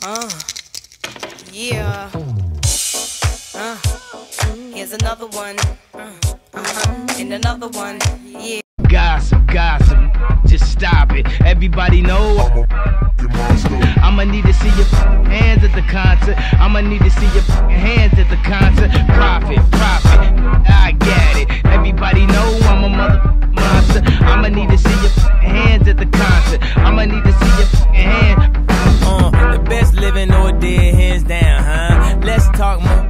Uh, yeah. Uh, here's another one. And another one. Yeah. Gossip, gossip, just stop it. Everybody know I'ma need to see your hands at the concert. I'ma need to see your hands at the concert. Profit, profit, I get it. Everybody know I'm a monster. I'ma need to see your hands at the concert. I'ma need to see your hands. The best living or dead, hands down, huh? Let's talk more.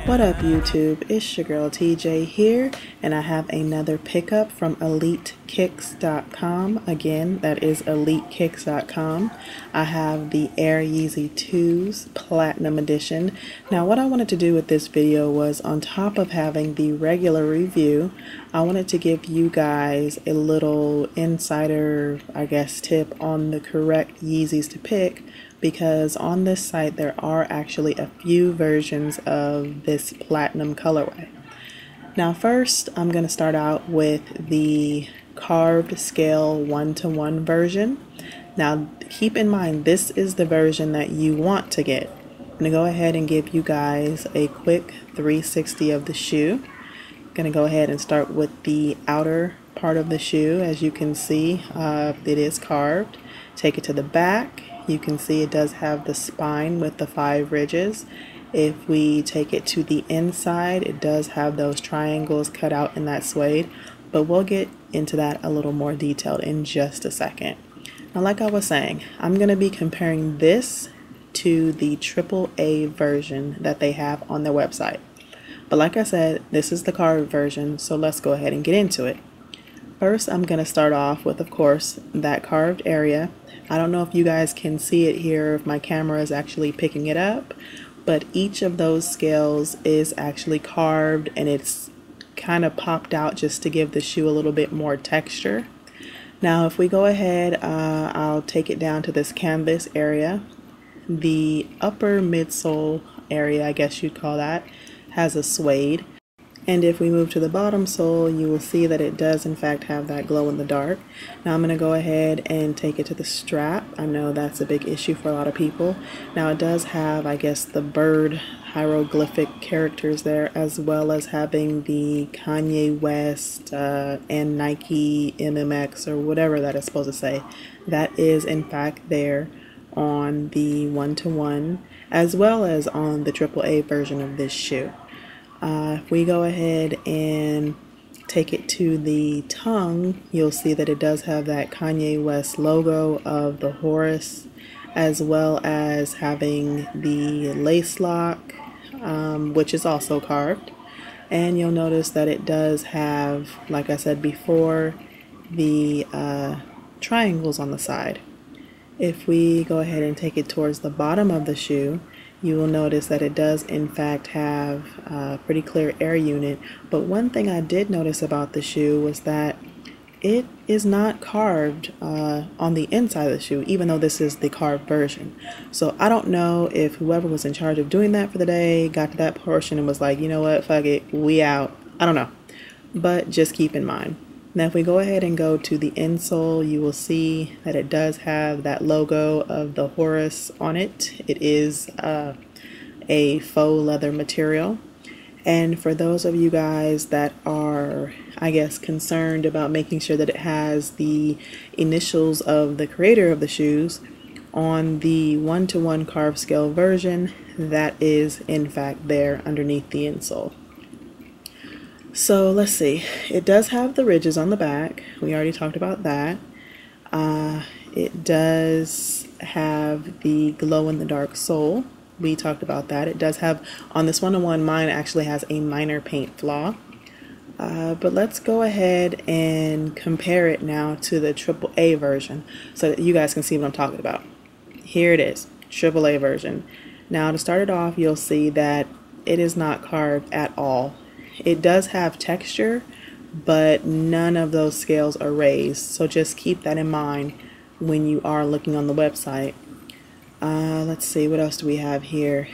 What up YouTube, it's your girl TJ here, and I have another pickup from EliteKicks.com. Again, that is EliteKicks.com. I have the Air Yeezy 2s Platinum Edition. Now what I wanted to do with this video was, on top of having the regular review, I wanted to give you guys a little insider, I guess, tip on the correct Yeezys to pick, because on this site there are actually a few versions of this platinum colorway. Now first, I'm going to start out with the carved scale 1-to-1 version. Now keep in mind, this is the version that you want to get. I'm going to go ahead and give you guys a quick 360 of the shoe. I'm going to go ahead and start with the outer part of the shoe. As you can see, it is carved. Take it to the back. You can see it does have the spine with the 5 ridges. If we take it to the inside, it does have those triangles cut out in that suede, but we'll get into that a little more detailed in just a second. Now, like I was saying, I'm going to be comparing this to the AAA version that they have on their website. But like I said, this is the carved version, so let's go ahead and get into it. First, I'm going to start off with, of course, that carved area. I don't know if you guys can see it here, if my camera is actually picking it up, but each of those scales is actually carved, and it's kind of popped out just to give the shoe a little bit more texture. Now if we go ahead, I'll take it down to this canvas area. The upper midsole area, I guess you'd call that, has a suede. And if we move to the bottom sole, you will see that it does in fact have that glow in the dark. Now I'm going to go ahead and take it to the strap. I know that's a big issue for a lot of people. Now it does have, I guess, the bird hieroglyphic characters there, as well as having the Kanye West and Nike MMX, or whatever that is supposed to say. That is in fact there on the 1-to-1, as well as on the AAA version of this shoe. If we go ahead and take it to the tongue, you'll see that it does have that Kanye West logo of the horse, as well as having the lace lock, which is also carved. And you'll notice that it does have, like I said before, the triangles on the side. If we go ahead and take it towards the bottom of the shoe, you will notice that it does in fact have a pretty clear air unit. But one thing I did notice about the shoe was that it is not carved on the inside of the shoe, even though this is the carved version. So I don't know if whoever was in charge of doing that for the day got to that portion and was like, you know what, fuck it, we out. I don't know, but just keep in mind. Now if we go ahead and go to the insole, you will see that it does have that logo of the horse on it. It is a faux leather material. And for those of you guys that are, I guess, concerned about making sure that it has the initials of the creator of the shoes, on the 1-to-1 carved scale version, that is in fact there underneath the insole. So let's see, it does have the ridges on the back. We already talked about that. It does have the glow in the dark sole. We talked about that. It does have, on this 1-to-1, mine actually has a minor paint flaw. But let's go ahead and compare it now to the AAA version so that you guys can see what I'm talking about. Here it is, AAA version. Now to start it off, you'll see that it is not carved at all. It does have texture, but none of those scales are raised, so just keep that in mind when you are looking on the website. Let's see, what else do we have here?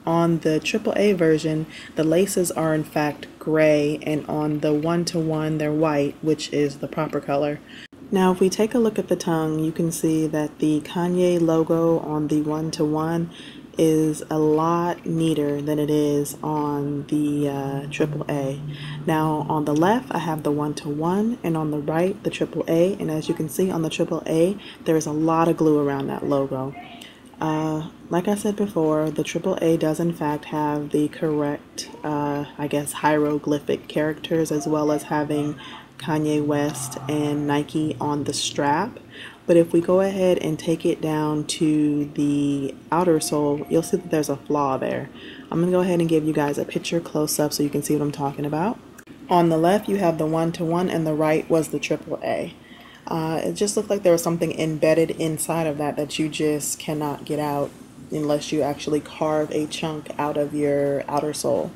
On the AAA version, the laces are in fact gray, and on the 1-to-1 they're white, which is the proper color. Now, if we take a look at the tongue, you can see that the Kanye logo on the one-to-one is a lot neater than it is on the AAA. Now, on the left, I have the one-to-one, and on the right, the AAA. And as you can see on the AAA, there is a lot of glue around that logo. Like I said before, the AAA does in fact have the correct, I guess, hieroglyphic characters, as well as having Kanye West and Nike on the strap. But if we go ahead and take it down to the outer sole, you'll see that there's a flaw there. I'm going to go ahead and give you guys a picture close up so you can see what I'm talking about. On the left, you have the one-to-one, and the right was the AAA. It just looked like there was something embedded inside of that you just cannot get out unless you actually carve a chunk out of your outer sole.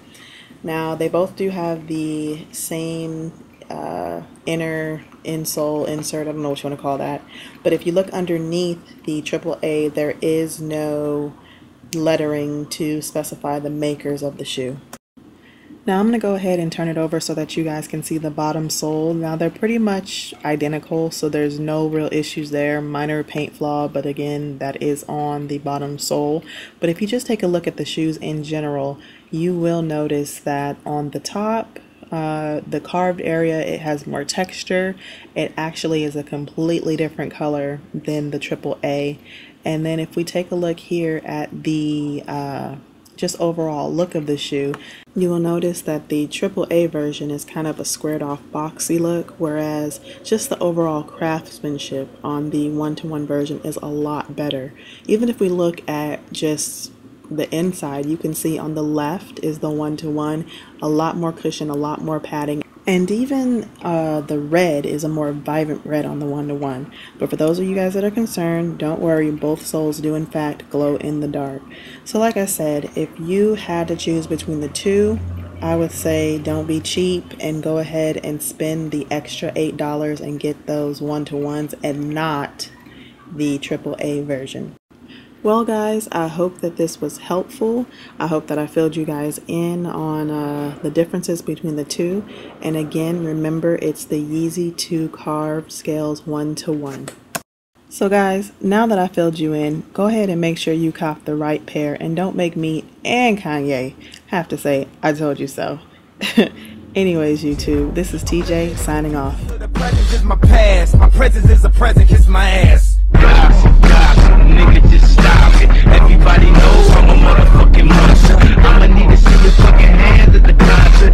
Now, they both do have the same inner insole insert, I don't know what you want to call that, but if you look underneath the AAA, there is no lettering to specify the makers of the shoe. Now I'm going to go ahead and turn it over so that you guys can see the bottom sole. Now they're pretty much identical, so there's no real issues there. Minor paint flaw, but again, that is on the bottom sole. But if you just take a look at the shoes in general, you will notice that on the top, the carved area, it has more texture. It actually is a completely different color than the AAA. And then if we take a look here at the just overall look of the shoe, you will notice that the AAA version is kind of a squared off boxy look, whereas just the overall craftsmanship on the one-to-one version is a lot better. Even if we look at just the inside, you can see on the left is the one-to-one, a lot more cushion, a lot more padding, and even the red is a more vibrant red on the one-to-one. But for those of you guys that are concerned, don't worry, both soles do in fact glow in the dark. So like I said, if you had to choose between the two, I would say don't be cheap and go ahead and spend the extra $8 and get those one-to-ones and not the AAA version. Well guys, I hope that this was helpful. I hope that I filled you guys in on the differences between the two. And again, remember, it's the Yeezy 2 carved scales 1-to-1. So guys, now that I filled you in, go ahead and make sure you cop the right pair and don't make me and Kanye have to say, I told you so. Anyways, YouTube, this is TJ signing off. The present is my past, my presence is a present, kiss my ass. Nigga, just stop it. Everybody knows I'm a motherfucking monster. I'ma need to see your fucking hands at the concert.